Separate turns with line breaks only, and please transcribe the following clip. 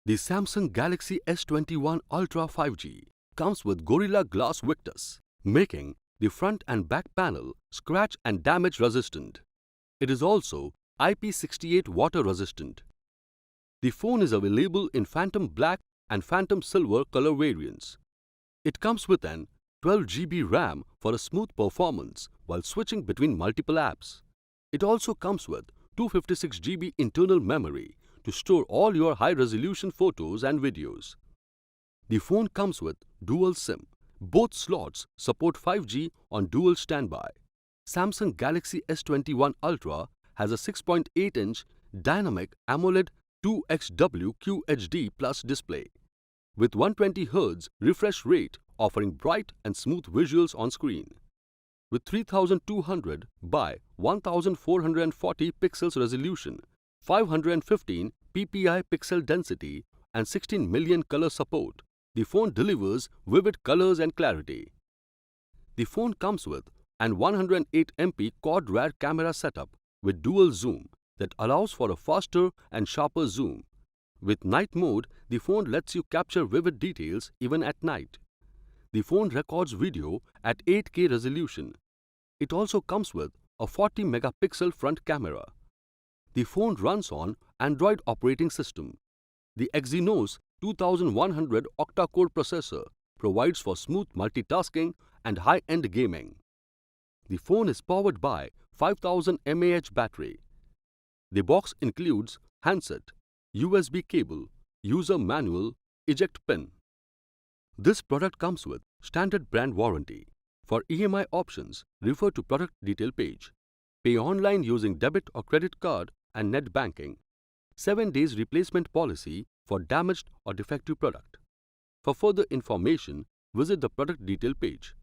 The Samsung Galaxy S21 Ultra 5G comes with Gorilla Glass Victus, making the front and back panel scratch and damage resistant. It is also IP68 water resistant. The phone is available in Phantom Black and Phantom Silver color variants. It comes with an 12 GB RAM for a smooth performance while switching between multiple apps. It also comes with 256 GB internal memory to store all your high-resolution photos and videos. The phone comes with dual SIM. Both slots support 5G on dual standby. Samsung Galaxy S21 Ultra has a 6.8-inch dynamic AMOLED 2XW QHD Plus display with 120Hz refresh rate offering bright and smooth visuals on screen. With 3200 by 1440 pixels resolution, 515 ppi pixel density and 16 million color support, the phone delivers vivid colors and clarity. The phone comes with an 108MP quad rear camera setup with dual zoom that allows for a faster and sharper zoom. With night mode, the phone lets you capture vivid details even at night. The phone records video at 8K resolution. It also comes with a 40-megapixel front camera. The phone runs on Android operating system. The Exynos 2100 octa-core processor provides for smooth multitasking and high-end gaming. The phone is powered by 5000 mAh battery. The box includes handset, USB cable, user manual, eject pin. This product comes with standard brand warranty. For EMI options, refer to product detail page. Pay online using debit or credit card and net banking. 7 days replacement policy for damaged or defective product. For further information, visit the product detail page.